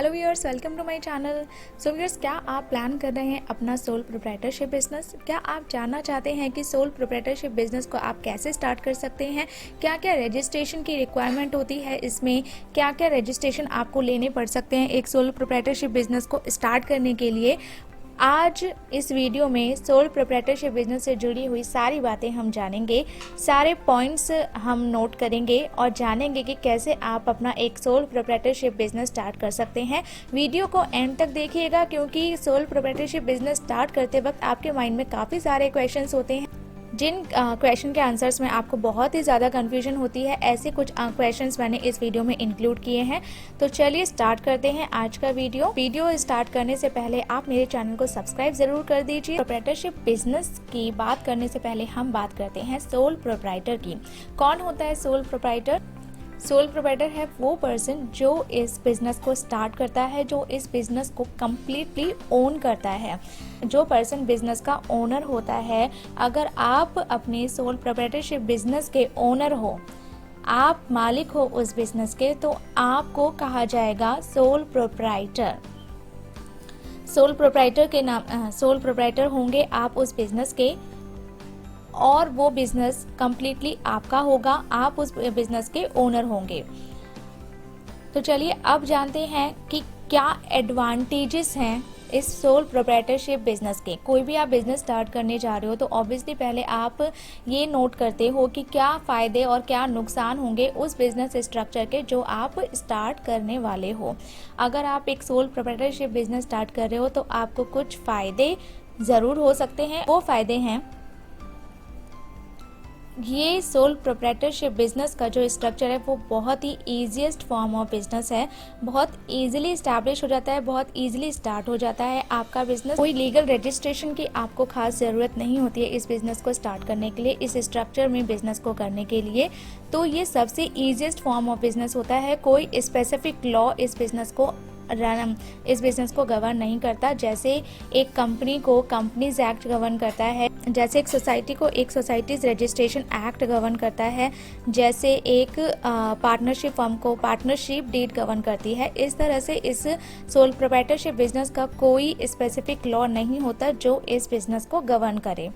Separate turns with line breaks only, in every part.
Hello viewers, welcome to my channel. So viewers, क्या आप plan कर रहे हैं अपना सोल प्रोप्राइटरशिप बिजनेस? क्या आप जानना चाहते हैं कि सोल प्रोप्राइटरशिप बिजनेस को आप कैसे स्टार्ट कर सकते हैं? क्या क्या रजिस्ट्रेशन की रिक्वायरमेंट होती है, इसमें क्या क्या रजिस्ट्रेशन आपको लेने पड़ सकते हैं एक सोल प्रोप्राइटरशिप बिजनेस को स्टार्ट करने के लिए? आज इस वीडियो में सोल प्रोप्राइटरशिप बिजनेस से जुड़ी हुई सारी बातें हम जानेंगे, सारे पॉइंट्स हम नोट करेंगे और जानेंगे कि कैसे आप अपना एक सोल प्रोप्राइटरशिप बिजनेस स्टार्ट कर सकते हैं। वीडियो को एंड तक देखिएगा, क्योंकि सोल प्रोप्राइटरशिप बिजनेस स्टार्ट करते वक्त आपके माइंड में काफ़ी सारे क्वेश्चंस होते हैं, जिन क्वेश्चन के आंसर्स में आपको बहुत ही ज़्यादा कन्फ्यूजन होती है। ऐसे कुछ क्वेश्चंस मैंने इस वीडियो में इंक्लूड किए हैं। तो चलिए स्टार्ट करते हैं आज का वीडियो स्टार्ट करने से पहले आप मेरे चैनल को सब्सक्राइब ज़रूर कर दीजिए। प्रोप्राइटरशिप बिजनेस की बात करने से पहले हम बात करते हैं सोल प्रोप्राइटर की। कौन होता है सोल प्रोप्राइटर? सोल प्रोप्राइटर है वो पर्सन जो इस बिज़नेस को स्टार्ट करता है, जो इस बिज़नेस को कम्प्लीटली ओन करता है, जो पर्सन बिज़नेस का ओनर होता है। अगर आप अपने सोल प्रोप्राइटरशिप बिज़नेस के ओनर हो, आप मालिक हो उस बिज़नेस के, तो आपको कहा जाएगा सोल प्रोप्राइटर। सोल प्रोप्राइटर के नाम सोल प्रोप्राइटर होंगे आप उस बिज़नेस के, और वो बिजनेस कम्प्लीटली आपका होगा, आप उस बिजनेस के ओनर होंगे। तो चलिए अब जानते हैं कि क्या एडवांटेजेस हैं इस सोल प्रोप्राइटरशिप बिजनेस के। कोई भी आप बिजनेस स्टार्ट करने जा रहे हो तो ऑब्वियसली पहले आप ये नोट करते हो कि क्या फ़ायदे और क्या नुकसान होंगे उस बिजनेस स्ट्रक्चर के जो आप स्टार्ट करने वाले हो। अगर आप एक सोल प्रोप्राइटरशिप बिजनेस स्टार्ट कर रहे हो तो आपको कुछ फ़ायदे ज़रूर हो सकते हैं। वो फ़ायदे हैं, ये सोल प्रोप्राइटरशिप बिजनेस का जो स्ट्रक्चर है वो बहुत ही ईजीएस्ट फॉर्म ऑफ बिजनेस है। बहुत इजीली इस्टेब्लिश हो जाता है, बहुत इजीली स्टार्ट हो जाता है आपका बिजनेस। कोई लीगल रजिस्ट्रेशन की आपको खास ज़रूरत नहीं होती है इस बिजनेस को स्टार्ट करने के लिए, इस स्ट्रक्चर में बिजनेस को करने के लिए। तो ये सबसे ईजीएस्ट फॉर्म ऑफ बिजनेस होता है। कोई स्पेसिफिक लॉ इस बिजनेस को गवर्न नहीं करता। जैसे एक कंपनी को कंपनीज एक्ट गवर्न करता है, जैसे एक सोसाइटी को एक सोसाइटीज रजिस्ट्रेशन एक्ट गवर्न करता है, जैसे एक पार्टनरशिप फर्म को पार्टनरशिप डीड गवर्न करती है, इस तरह से इस सोल प्रोप्राइटरशिप बिजनेस का कोई स्पेसिफिक लॉ नहीं होता जो इस बिजनेस को गवर्न करे।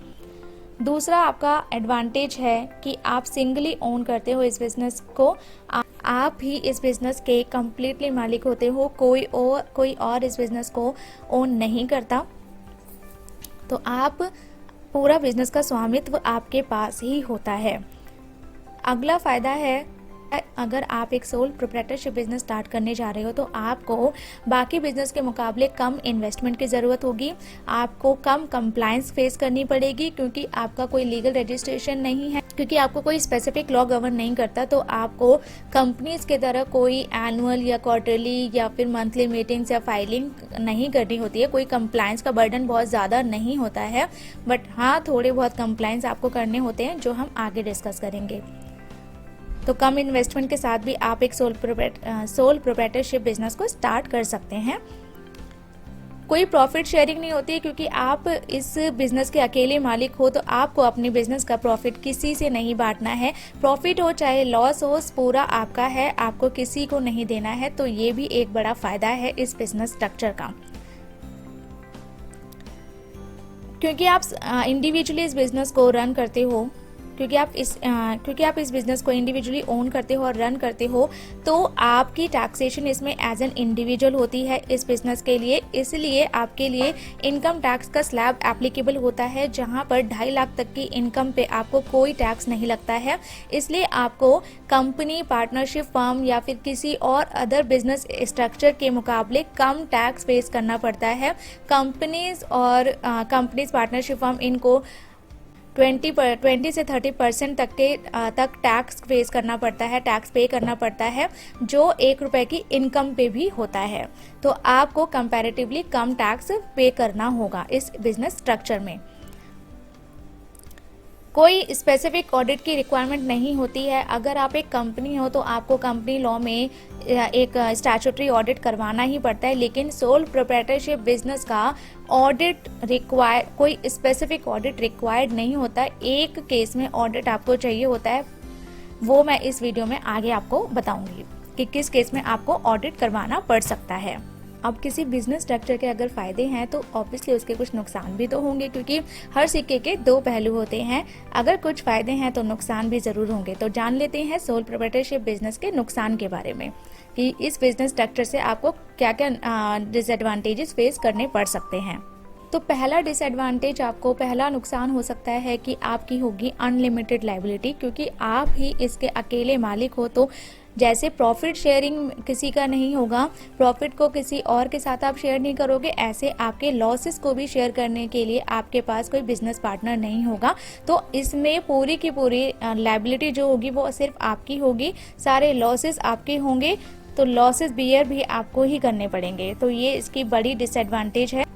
दूसरा आपका एडवांटेज है कि आप सिंगली ओन करते हो इस बिजनेस को, आप ही इस बिजनेस के कम्प्लीटली मालिक होते हो, कोई और इस बिजनेस को ओन नहीं करता। तो आप पूरा बिजनेस का स्वामित्व आपके पास ही होता है। अगला फ़ायदा है, अगर आप एक सोल प्रोप्राइटरशिप बिजनेस स्टार्ट करने जा रहे हो तो आपको बाकी बिजनेस के मुकाबले कम इन्वेस्टमेंट की ज़रूरत होगी, आपको कम कंप्लायंस फेस करनी पड़ेगी, क्योंकि आपका कोई लीगल रजिस्ट्रेशन नहीं है, क्योंकि आपको कोई स्पेसिफिक लॉ गवर्न नहीं करता। तो आपको कंपनीज की तरह कोई एनुअल या क्वार्टरली या फिर मंथली मीटिंग्स या फाइलिंग नहीं करनी होती है। कोई कंप्लायंस का बर्डन बहुत ज़्यादा नहीं होता है, बट हाँ थोड़े बहुत कंप्लायंस आपको करने होते हैं, जो हम आगे डिस्कस करेंगे। तो कम इन्वेस्टमेंट के साथ भी आप एक सोल प्रोप्राइटरशिप बिजनेस को स्टार्ट कर सकते हैं। कोई प्रॉफिट शेयरिंग नहीं होती, क्योंकि आप इस बिजनेस के अकेले मालिक हो, तो आपको अपने बिजनेस का प्रॉफिट किसी से नहीं बांटना है। प्रॉफिट हो चाहे लॉस हो, पूरा आपका है, आपको किसी को नहीं देना है। तो ये भी एक बड़ा फायदा है इस बिजनेस स्ट्रक्चर का, क्योंकि आप इंडिविजुअली इस बिजनेस को रन करते हो, क्योंकि आप इस बिजनेस को इंडिविजुअली ओन करते हो और रन करते हो, तो आपकी टैक्सेशन इसमें एज एन इंडिविजुअल होती है इस बिजनेस के लिए। इसलिए आपके लिए इनकम टैक्स का स्लैब एप्लीकेबल होता है, जहां पर 2.5 लाख तक की इनकम पे आपको कोई टैक्स नहीं लगता है। इसलिए आपको कंपनी, पार्टनरशिप फर्म या फिर किसी और अदर बिजनेस स्ट्रक्चर के मुकाबले कम टैक्स फेस करना पड़ता है। कंपनीज पार्टनरशिप फर्म इनको 20 से 30% तक टैक्स फेस करना पड़ता है, टैक्स पे करना पड़ता है, जो 1 रुपए की इनकम पे भी होता है। तो आपको कंपैरेटिवली कम टैक्स पे करना होगा इस बिजनेस स्ट्रक्चर में। कोई स्पेसिफिक ऑडिट की रिक्वायरमेंट नहीं होती है। अगर आप एक कंपनी हो तो आपको कंपनी लॉ में एक स्टैट्यूटरी ऑडिट करवाना ही पड़ता है, लेकिन सोल प्रोप्राइटरशिप बिजनेस का कोई स्पेसिफिक ऑडिट रिक्वायर्ड नहीं होता। एक केस में ऑडिट आपको चाहिए होता है, वो मैं इस वीडियो में आगे आपको बताऊंगी कि किस केस में आपको ऑडिट करवाना पड़ सकता है। अब किसी बिजनेस स्ट्रक्चर के अगर फ़ायदे हैं तो ऑब्वियसली उसके कुछ नुकसान भी तो होंगे, क्योंकि हर सिक्के के दो पहलू होते हैं। अगर कुछ फ़ायदे हैं तो नुकसान भी ज़रूर होंगे। तो जान लेते हैं सोल प्रोप्राइटरशिप बिजनेस के नुकसान के बारे में, कि इस बिजनेस स्ट्रक्चर से आपको क्या क्या डिसएडवांटेजेस फेस करने पड़ सकते हैं। तो पहला डिसएडवांटेज, आपको पहला नुकसान हो सकता है कि आपकी होगी अनलिमिटेड लायबिलिटी, क्योंकि आप ही इसके अकेले मालिक हो। तो जैसे प्रॉफिट शेयरिंग किसी का नहीं होगा, प्रॉफिट को किसी और के साथ आप शेयर नहीं करोगे, ऐसे आपके लॉसेस को भी शेयर करने के लिए आपके पास कोई बिजनेस पार्टनर नहीं होगा। तो इसमें पूरी की पूरी लायबिलिटी जो होगी वो सिर्फ आपकी होगी, सारे लॉसेस आपके होंगे, तो लॉसेस बियर भी आपको ही करने पड़ेंगे। तो ये इसकी बड़ी डिसएडवांटेज है।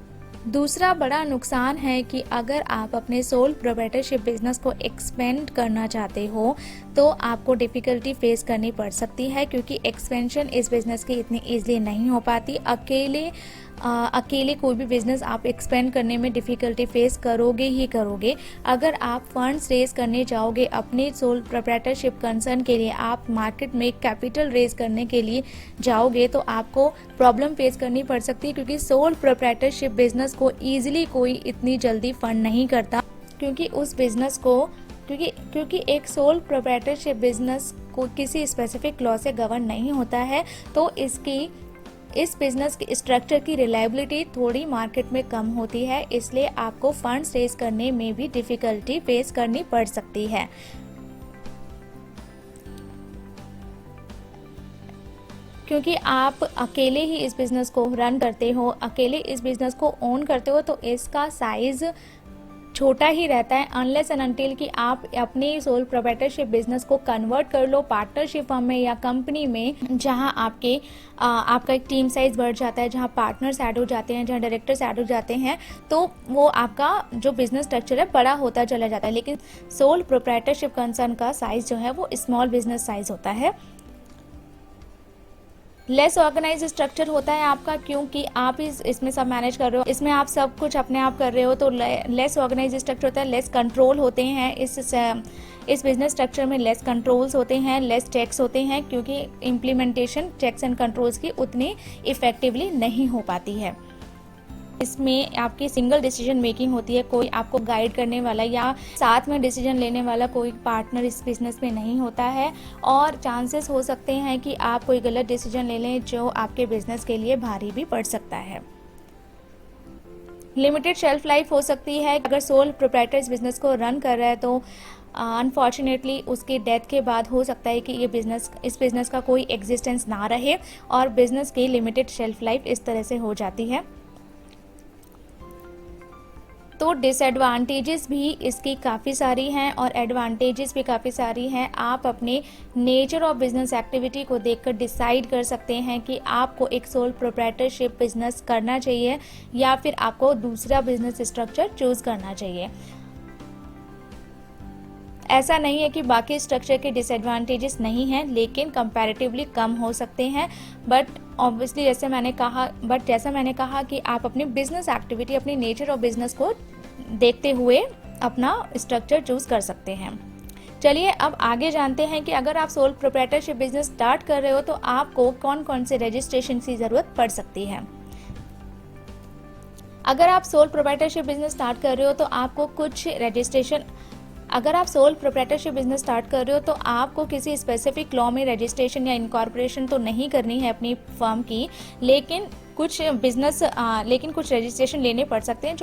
दूसरा बड़ा नुकसान है कि अगर आप अपने सोल प्रोप्राइटरशिप बिजनेस को एक्सपेंड करना चाहते हो तो आपको डिफ़िकल्टी फेस करनी पड़ सकती है, क्योंकि एक्सपेंशन इस बिज़नेस की इतनी ईजिली नहीं हो पाती। अकेले कोई भी बिज़नेस आप एक्सपेंड करने में डिफ़िकल्टी फेस करोगे ही करोगे। अगर आप फंड्स रेज करने जाओगे अपने सोल प्रोप्राइटरशिप कंसर्न के लिए, आप मार्केट में कैपिटल रेज करने के लिए जाओगे तो आपको प्रॉब्लम फेस करनी पड़ सकती है, क्योंकि सोल प्रोप्राइटरशिप बिजनेस को ईजिली कोई इतनी जल्दी फंड नहीं करता, क्योंकि उस बिज़नेस को क्योंकि एक सोल प्रोप्राइटरशिप बिजनेस को किसी स्पेसिफिक लॉ से गवर्न नहीं होता है। तो इस बिजनेस की स्ट्रक्चर की रिलायबिलिटी थोड़ी मार्केट में कम होती है, इसलिए आपको फंड्स रेज करने में भी डिफ़िकल्टी फेस करनी पड़ सकती है। क्योंकि आप अकेले ही इस बिज़नेस को रन करते हो, अकेले इस बिज़नेस को ओन करते हो, तो इसका साइज़ छोटा ही रहता है, अनलेस एंड अनटिल कि आप अपनी सोल प्रोप्राइटरशिप बिजनेस को कन्वर्ट कर लो पार्टनरशिप फर्म में या कंपनी में, जहां आपका एक टीम साइज बढ़ जाता है, जहां पार्टनर्स ऐड हो जाते हैं, जहां डायरेक्टर्स ऐड हो जाते हैं, तो वो आपका जो बिजनेस स्ट्रक्चर है बड़ा होता चला जाता है। लेकिन सोल प्रोप्राइटरशिप कंसर्न का साइज जो है वो स्मॉल बिजनेस साइज होता है, लेस ऑर्गेनाइज स्ट्रक्चर होता है आपका, क्योंकि आप इसमें सब मैनेज कर रहे हो, इसमें आप सब कुछ अपने आप कर रहे हो, तो लेस ऑर्गेनाइज स्ट्रक्चर होता है, लेस कंट्रोल होते हैं। इस बिजनेस स्ट्रक्चर में लेस कंट्रोल्स होते हैं, लेस चेक्स होते हैं, क्योंकि इम्प्लीमेंटेशन चेक्स एंड कंट्रोल्स की उतनी इफेक्टिवली नहीं हो पाती है। इसमें आपकी सिंगल डिसीजन मेकिंग होती है, कोई आपको गाइड करने वाला या साथ में डिसीजन लेने वाला कोई पार्टनर इस बिजनेस में नहीं होता है, और चांसेस हो सकते हैं कि आप कोई गलत डिसीजन ले लें जो आपके बिजनेस के लिए भारी भी पड़ सकता है। लिमिटेड शेल्फ लाइफ हो सकती है। अगर सोल प्रोप्राइटर इस बिजनेस को रन कर रहा है तो अनफॉर्चुनेटली उसकी डेथ के बाद हो सकता है कि इस बिजनेस का कोई एग्जिस्टेंस ना रहे, और बिजनेस की लिमिटेड शेल्फ लाइफ इस तरह से हो जाती है। तो डिसएडवांटेजेस भी इसकी काफ़ी सारी हैं और एडवांटेजेस भी काफ़ी सारी हैं। आप अपने नेचर ऑफ बिजनेस एक्टिविटी को देखकर डिसाइड कर सकते हैं कि आपको एक सोल प्रोप्राइटरशिप बिजनेस करना चाहिए या फिर आपको दूसरा बिजनेस स्ट्रक्चर चूज करना चाहिए। ऐसा नहीं है कि बाकी स्ट्रक्चर के डिसएडवांटेजेस नहीं हैं, लेकिन कंपैरेटिवली कम हो सकते हैं। बट ऑब्वियसली जैसा मैंने कहा कि आप अपनी बिजनेस एक्टिविटी, अपनी नेचर ऑफ बिजनेस को देखते हुए अपना स्ट्रक्चर चूज कर सकते हैं। चलिए अब आगे जानते हैं कि अगर आप सोल प्रोप्राइटरशिप बिजनेस स्टार्ट कर रहे हो तो आपको कौन कौन से रजिस्ट्रेशन की जरूरत पड़ सकती है। अगर आप सोल प्रोप्राइटरशिप बिजनेस स्टार्ट कर रहे हो तो आपको कुछ रजिस्ट्रेशन अगर आप सोल प्रोप्राइटरशिप बिजनेस स्टार्ट कर रहे हो तो आपको किसी स्पेसिफिक लॉ में रजिस्ट्रेशन या इनकॉर्पोरेशन तो नहीं करनी है अपनी फर्म की, लेकिन कुछ रजिस्ट्रेशन लेने पड़ सकते हैं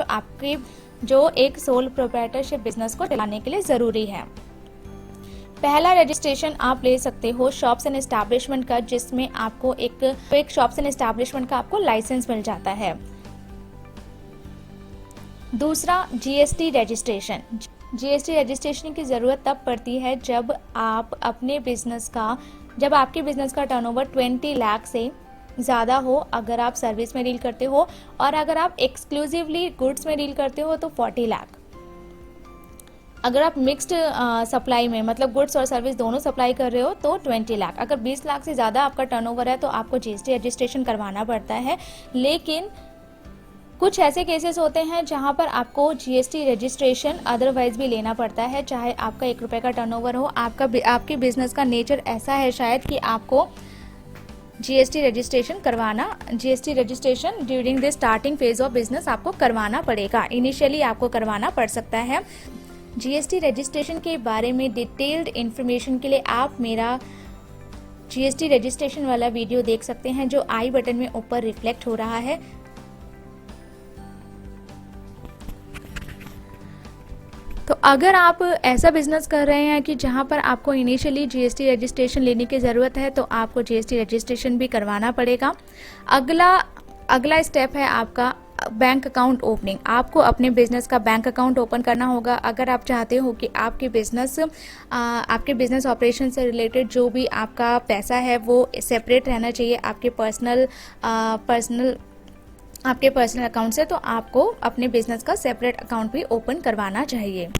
जो एक सोल प्रोप्राइटरशिप बिजनेस को चलाने के लिए ज़रूरी है। पहला रजिस्ट्रेशन आप ले सकते हो शॉप्स एंड एस्टैब्लिशमेंट का, जिसमें आपको एक शॉप्स एंड एस्टैब्लिशमेंट का आपको लाइसेंस मिल जाता है। दूसरा जीएसटी रजिस्ट्रेशन। जीएसटी रजिस्ट्रेशन की ज़रूरत तब पड़ती है जब आपके बिजनेस का टर्नओवर 20 लाख से ज़्यादा हो, अगर आप सर्विस में डील करते हो, और अगर आप एक्सक्लूसिवली गुड्स में डील करते हो तो 40 लाख। अगर आप मिक्स्ड सप्लाई में मतलब गुड्स और सर्विस दोनों सप्लाई कर रहे हो तो 20 लाख। अगर 20 लाख से ज़्यादा आपका टर्नओवर है तो आपको जीएसटी रजिस्ट्रेशन करवाना पड़ता है। लेकिन कुछ ऐसे केसेस होते हैं जहां पर आपको जीएसटी रजिस्ट्रेशन अदरवाइज भी लेना पड़ता है, चाहे आपका 1 रुपये का टर्नओवर हो। आपके बिजनेस का नेचर ऐसा है शायद कि आपको GST registration during the starting phase of business आपको करवाना पड़ेगा, इनिशियली आपको करवाना पड़ सकता है। जीएसटी रजिस्ट्रेशन के बारे में डिटेल्ड इन्फॉर्मेशन के लिए आप मेरा जीएसटी रजिस्ट्रेशन वाला वीडियो देख सकते हैं जो आई बटन में ऊपर रिफ्लेक्ट हो रहा है। तो अगर आप ऐसा बिजनेस कर रहे हैं कि जहां पर आपको इनिशियली जीएसटी रजिस्ट्रेशन लेने की ज़रूरत है, तो आपको जीएसटी रजिस्ट्रेशन भी करवाना पड़ेगा। अगला स्टेप है आपका बैंक अकाउंट ओपनिंग। आपको अपने बिजनेस का बैंक अकाउंट ओपन करना होगा। अगर आप चाहते हो कि आपके बिजनेस ऑपरेशन से रिलेटेड जो भी आपका पैसा है वो सेपरेट रहना चाहिए आपके पर्सनल अकाउंट से, तो आपको अपने बिजनेस का सेपरेट अकाउंट भी ओपन करवाना चाहिए।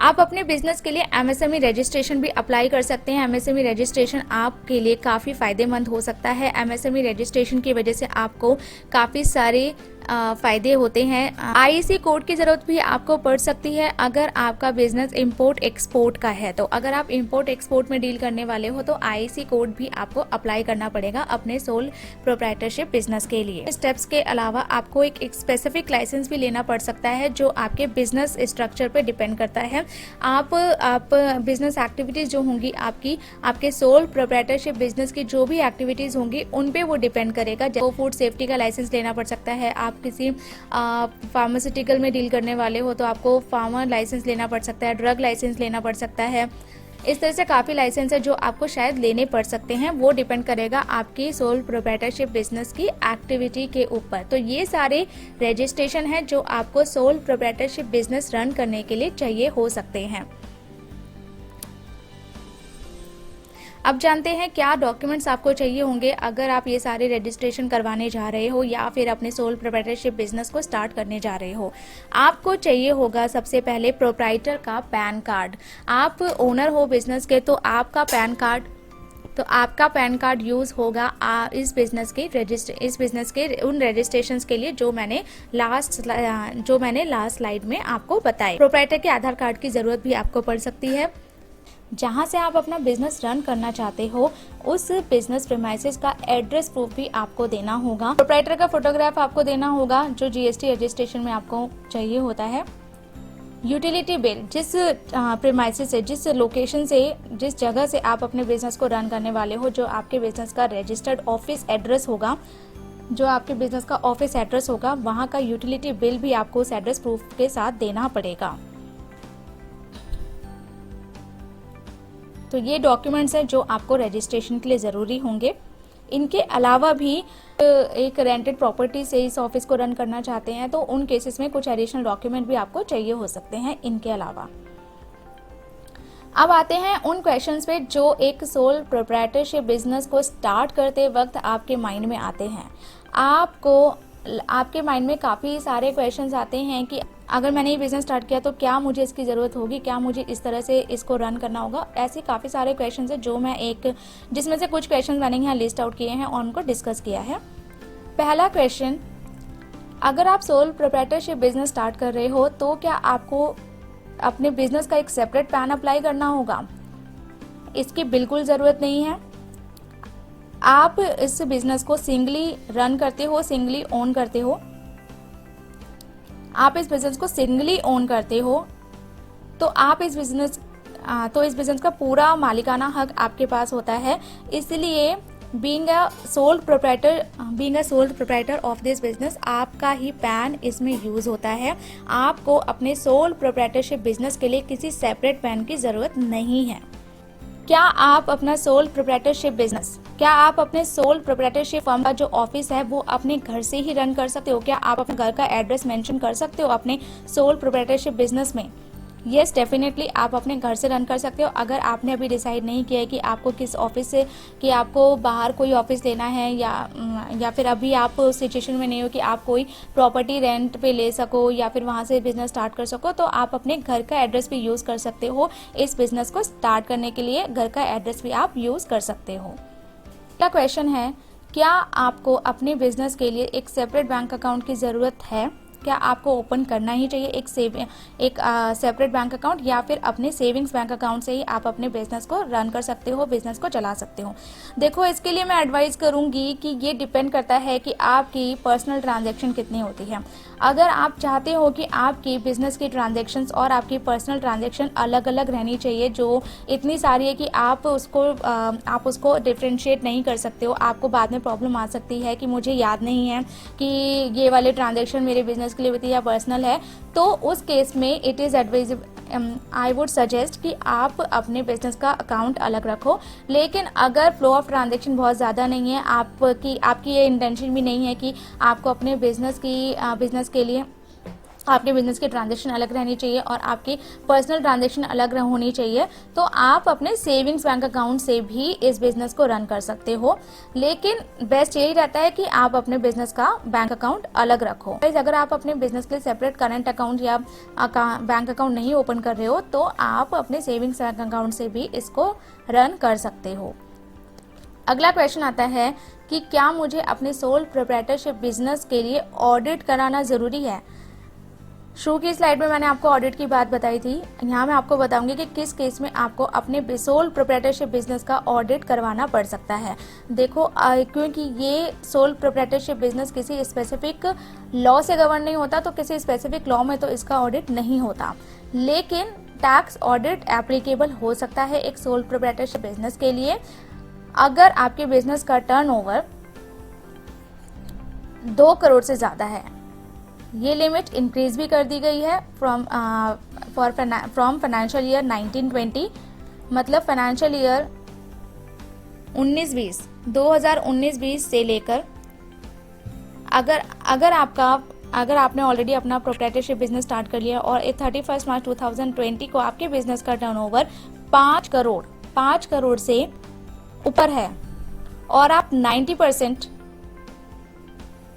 आप अपने बिजनेस के लिए एमएसएमई रजिस्ट्रेशन भी अप्लाई कर सकते हैं। एमएसएमई रजिस्ट्रेशन आपके लिए काफ़ी फ़ायदेमंद हो सकता है। एमएसएमई रजिस्ट्रेशन की वजह से आपको काफ़ी सारे फ़ायदे होते हैं। आईसी कोड की ज़रूरत भी आपको पड़ सकती है अगर आपका बिजनेस इंपोर्ट एक्सपोर्ट का है। तो अगर आप इंपोर्ट एक्सपोर्ट में डील करने वाले हो तो आईसी कोड भी आपको अप्लाई करना पड़ेगा अपने सोल प्रोप्राइटरशिप बिजनेस के लिए। स्टेप्स के अलावा आपको एक स्पेसिफिक लाइसेंस भी लेना पड़ सकता है जो आपके बिजनेस स्ट्रक्चर पर डिपेंड करता है। आप बिजनेस एक्टिविटीज़ जो होंगी आपके सोल प्रोप्राइटरशिप बिजनेस की जो भी एक्टिविटीज़ होंगी उन पे वो डिपेंड करेगा। जैसे फूड सेफ्टी का लाइसेंस लेना पड़ सकता है। आप किसी फार्मास्यूटिकल में डील करने वाले हो तो आपको फार्मा लाइसेंस लेना पड़ सकता है, ड्रग लाइसेंस लेना पड़ सकता है। इस तरह से काफ़ी लाइसेंस है जो आपको शायद लेने पड़ सकते हैं। वो डिपेंड करेगा आपकी सोल प्रोप्राइटरशिप बिजनेस की एक्टिविटी के ऊपर। तो ये सारे रजिस्ट्रेशन है जो आपको सोल प्रोप्राइटरशिप बिजनेस रन करने के लिए चाहिए हो सकते हैं। अब जानते हैं क्या डॉक्यूमेंट्स आपको चाहिए होंगे अगर आप ये सारे रजिस्ट्रेशन करवाने जा रहे हो या फिर अपने सोल प्रोप्राइटरशिप बिजनेस को स्टार्ट करने जा रहे हो। आपको चाहिए होगा सबसे पहले प्रोप्राइटर का पैन कार्ड। आप ओनर हो बिजनेस के तो आपका पैन कार्ड यूज़ होगा इस बिजनेस के उन रजिस्ट्रेशंस के लिए जो मैंने लास्ट स्लाइड में आपको बताए। प्रोप्राइटर के आधार कार्ड की ज़रूरत भी आपको पड़ सकती है। जहाँ से आप अपना बिजनेस रन करना चाहते हो उस बिजनेस प्रीमाइसेस का एड्रेस प्रूफ भी आपको देना होगा। प्रोप्राइटर का फोटोग्राफ आपको देना होगा जो जीएसटी रजिस्ट्रेशन में आपको चाहिए होता है। यूटिलिटी बिल, जिस प्रीमाइसेस से, जिस लोकेशन से, जिस जगह से आप अपने बिजनेस को रन करने वाले हो, जो आपके बिजनेस का रजिस्टर्ड ऑफिस एड्रेस होगा, वहाँ का यूटिलिटी बिल भी आपको उस एड्रेस प्रूफ के साथ देना पड़ेगा। तो ये डॉक्यूमेंट्स हैं जो आपको रजिस्ट्रेशन के लिए ज़रूरी होंगे। इनके अलावा भी एक रेंटेड प्रॉपर्टी से इस ऑफिस को रन करना चाहते हैं तो उन केसेस में कुछ एडिशनल डॉक्यूमेंट भी आपको चाहिए हो सकते हैं इनके अलावा। अब आते हैं उन क्वेश्चंस पे जो एक सोल प्रोप्राइटरशिप बिजनेस को स्टार्ट करते वक्त आपके माइंड में आते हैं। आपके माइंड में काफ़ी सारे क्वेश्चंस आते हैं कि अगर मैंने ये बिज़नेस स्टार्ट किया तो क्या मुझे इसकी ज़रूरत होगी, क्या मुझे इस तरह से इसको रन करना होगा। ऐसे काफ़ी सारे क्वेश्चंस हैं जिसमें से कुछ क्वेश्चंस मैंने यहाँ लिस्ट आउट किए हैं और उनको डिस्कस किया है। पहला क्वेश्चन, अगर आप सोल प्रोप्राइटरशिप बिजनेस स्टार्ट कर रहे हो तो क्या आपको अपने बिजनेस का एक सेपरेट पैन अप्लाई करना होगा? इसकी बिल्कुल ज़रूरत नहीं है। आप इस बिजनेस को सिंगली रन करते हो, सिंगली ओन करते हो। आप इस बिजनेस को सिंगली ओन करते हो तो इस बिजनेस का पूरा मालिकाना हक आपके पास होता है। इसलिए being a sole proprietor of this business, आपका ही पैन इसमें यूज होता है। आपको अपने सोल प्रोप्राइटरशिप बिजनेस के लिए किसी सेपरेट पैन की जरूरत नहीं है। क्या आप अपने सोल प्रोप्राइटरशिप फर्म का जो ऑफिस है वो अपने घर से ही रन कर सकते हो? क्या आप अपने घर का एड्रेस मेंशन कर सकते हो अपने सोल प्रोप्राइटरशिप बिजनेस में? यस, डेफिनेटली आप अपने घर से रन कर सकते हो। अगर आपने अभी डिसाइड नहीं किया है कि आपको किस ऑफिस से, कि आपको बाहर कोई ऑफिस लेना है या फिर अभी आप उस सिचुएशन में नहीं हो कि आप कोई प्रॉपर्टी रेंट पे ले सको या फिर वहाँ से बिजनेस स्टार्ट कर सको, तो आप अपने घर का एड्रेस भी यूज़ कर सकते हो। इस बिजनेस को स्टार्ट करने के लिए घर का एड्रेस भी आप यूज़ कर सकते हो। अगला क्वेश्चन है, क्या आपको अपने बिजनेस के लिए एक सेपरेट बैंक अकाउंट की ज़रूरत है? क्या आपको ओपन करना ही चाहिए एक सेपरेट बैंक अकाउंट, या फिर अपने सेविंग्स बैंक अकाउंट से ही आप अपने बिजनेस को रन कर सकते हो, बिजनेस को चला सकते हो। देखो, इसके लिए मैं एडवाइस करूंगी कि ये डिपेंड करता है कि आपकी पर्सनल ट्रांजैक्शन कितनी होती है। अगर आप चाहते हो कि आपकी बिजनेस की ट्रांजैक्शंस और आपकी पर्सनल ट्रांजैक्शन अलग अलग रहनी चाहिए, जो इतनी सारी है कि आप उसको डिफ्रेंशिएट नहीं कर सकते हो, आपको बाद में प्रॉब्लम आ सकती है कि मुझे याद नहीं है कि ये वाले ट्रांजैक्शन मेरे बिजनेस के लिए होती है या पर्सनल है, तो उस केस में it is advisable, I would suggest कि आप अपने बिजनेस का अकाउंट अलग रखो। लेकिन अगर फ्लो ऑफ ट्रांजैक्शन बहुत ज़्यादा नहीं है, आपकी ये इंटेंशन भी नहीं है कि आपको अपने बिजनेस के लिए आपके बिजनेस की ट्रांजैक्शन अलग रहनी चाहिए और आपकी पर्सनल ट्रांजैक्शन अलग होनी चाहिए, तो आप अपने सेविंग्स बैंक अकाउंट से भी इस बिजनेस को रन कर सकते हो। लेकिन बेस्ट यही रहता है कि आप अपने बिजनेस का बैंक अकाउंट अलग रखो। अगर आप अपने बिजनेस के लिए सेपरेट करंट अकाउंट या बैंक अकाउंट नहीं ओपन कर रहे हो, तो आप अपने सेविंग्स बैंक अकाउंट से भी इसको रन कर सकते हो। अगला क्वेश्चन आता है कि क्या मुझे अपने सोल प्रोप्राइटरशिप बिजनेस के लिए ऑडिट कराना ज़रूरी है। शुरू की स्लाइड में मैंने आपको ऑडिट की बात बताई थी, यहाँ मैं आपको बताऊंगी कि किस केस में आपको अपने सोल प्रोप्राइटरशिप बिजनेस का ऑडिट करवाना पड़ सकता है। देखो, क्योंकि ये सोल प्रोप्राइटरशिप बिजनेस किसी स्पेसिफिक लॉ से गवर्न नहीं होता, तो किसी स्पेसिफिक लॉ में तो इसका ऑडिट नहीं होता, लेकिन टैक्स ऑडिट एप्लीकेबल हो सकता है एक सोल प्रोप्राइटरशिप बिजनेस के लिए। अगर आपके बिजनेस का टर्नओवर 2 करोड़ से ज़्यादा है, ये लिमिट इंक्रीज भी कर दी गई है फ्रॉम फाइनेंशियल ईयर 1920, मतलब फाइनेंशियल ईयर 2019-20 से लेकर अगर आपने ऑलरेडी अपना प्रोप्राइटरशिप बिजनेस स्टार्ट कर लिया और 31 मार्च 2020 को आपके बिजनेस का टर्नओवर 5 करोड़ से ऊपर है और आप 90%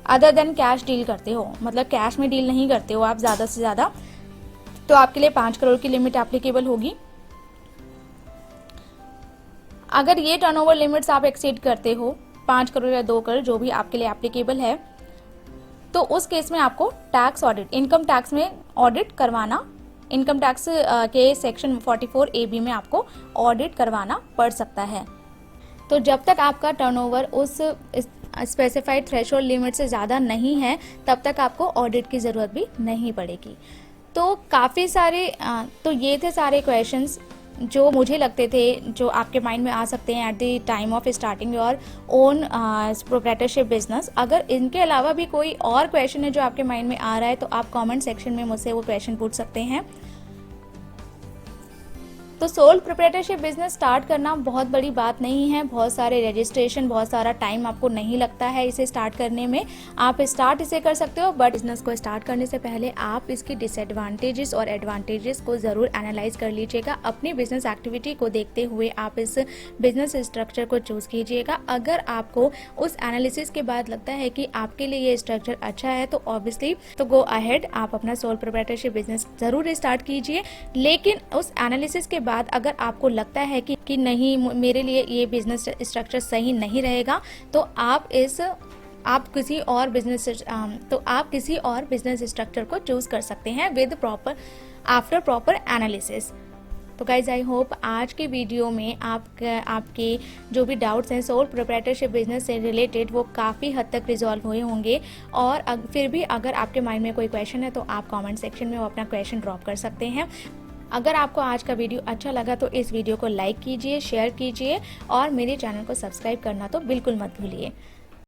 अदर देन कैश डील करते हो, मतलब कैश में डील नहीं करते हो आप ज़्यादा से ज़्यादा, तो आपके लिए 5 करोड़ की लिमिट एप्लीकेबल होगी। अगर ये टर्नओवर लिमिट्स आप एक्सीड करते हो, 5 करोड़ या 2 करोड़ जो भी आपके लिए एप्लीकेबल है, तो उस केस में आपको टैक्स ऑडिट, इनकम टैक्स में ऑडिट करवाना, इनकम टैक्स के सेक्शन 44 AB में आपको ऑडिट करवाना पड़ सकता है। तो जब तक आपका टर्नओवर उस स्पेसिफाइड थ्रेशोल्ड लिमिट से ज़्यादा नहीं है, तब तक आपको ऑडिट की ज़रूरत भी नहीं पड़ेगी। तो काफ़ी सारे तो ये थे सारे क्वेश्चंस जो मुझे लगते थे जो आपके माइंड में आ सकते हैं at the time of starting your own proprietorship business. अगर इनके अलावा भी कोई और क्वेश्चन है जो आपके माइंड में आ रहा है, तो आप कमेंट सेक्शन में मुझसे वो क्वेश्चन पूछ सकते हैं। तो सोल प्रोप्राइटरशिप बिजनेस स्टार्ट करना बहुत बड़ी बात नहीं है, बहुत सारे रजिस्ट्रेशन, बहुत सारा टाइम आपको नहीं लगता है इसे स्टार्ट करने में, आप स्टार्ट इसे कर सकते हो। बट बिजनेस को स्टार्ट करने से पहले आप इसकी डिसएडवांटेजेस और एडवांटेजेस को ज़रूर एनालाइज कर लीजिएगा। अपनी बिजनेस एक्टिविटी को देखते हुए आप इस बिजनेस स्ट्रक्चर को चूज़ कीजिएगा। अगर आपको उस एनालिसिस के बाद लगता है कि आपके लिए ये स्ट्रक्चर अच्छा है, तो ऑब्वियसली तो गो अहेड, आप अपना सोल प्रोप्राइटरशिप बिजनेस ज़रूर स्टार्ट कीजिए। लेकिन उस एनालिसिस के बाद अगर आपको लगता है कि नहीं, मेरे लिए ये बिजनेस स्ट्रक्चर सही नहीं रहेगा, तो आप किसी और बिजनेस स्ट्रक्चर को चूज कर सकते हैं विद आफ्टर प्रॉपर एनालिसिस। तो गाइज, आई होप आज के वीडियो में आपके जो भी डाउट्स हैं सोल प्रोप्राइटरशिप बिजनेस से रिलेटेड, वो काफ़ी हद तक रिजॉल्व हुए होंगे। और फिर भी अगर आपके माइंड में कोई क्वेश्चन है, तो आप कमेंट सेक्शन में वो अपना क्वेश्चन ड्रॉप कर सकते हैं। अगर आपको आज का वीडियो अच्छा लगा तो इस वीडियो को लाइक कीजिए, शेयर कीजिए और मेरे चैनल को सब्सक्राइब करना तो बिल्कुल मत भूलिए।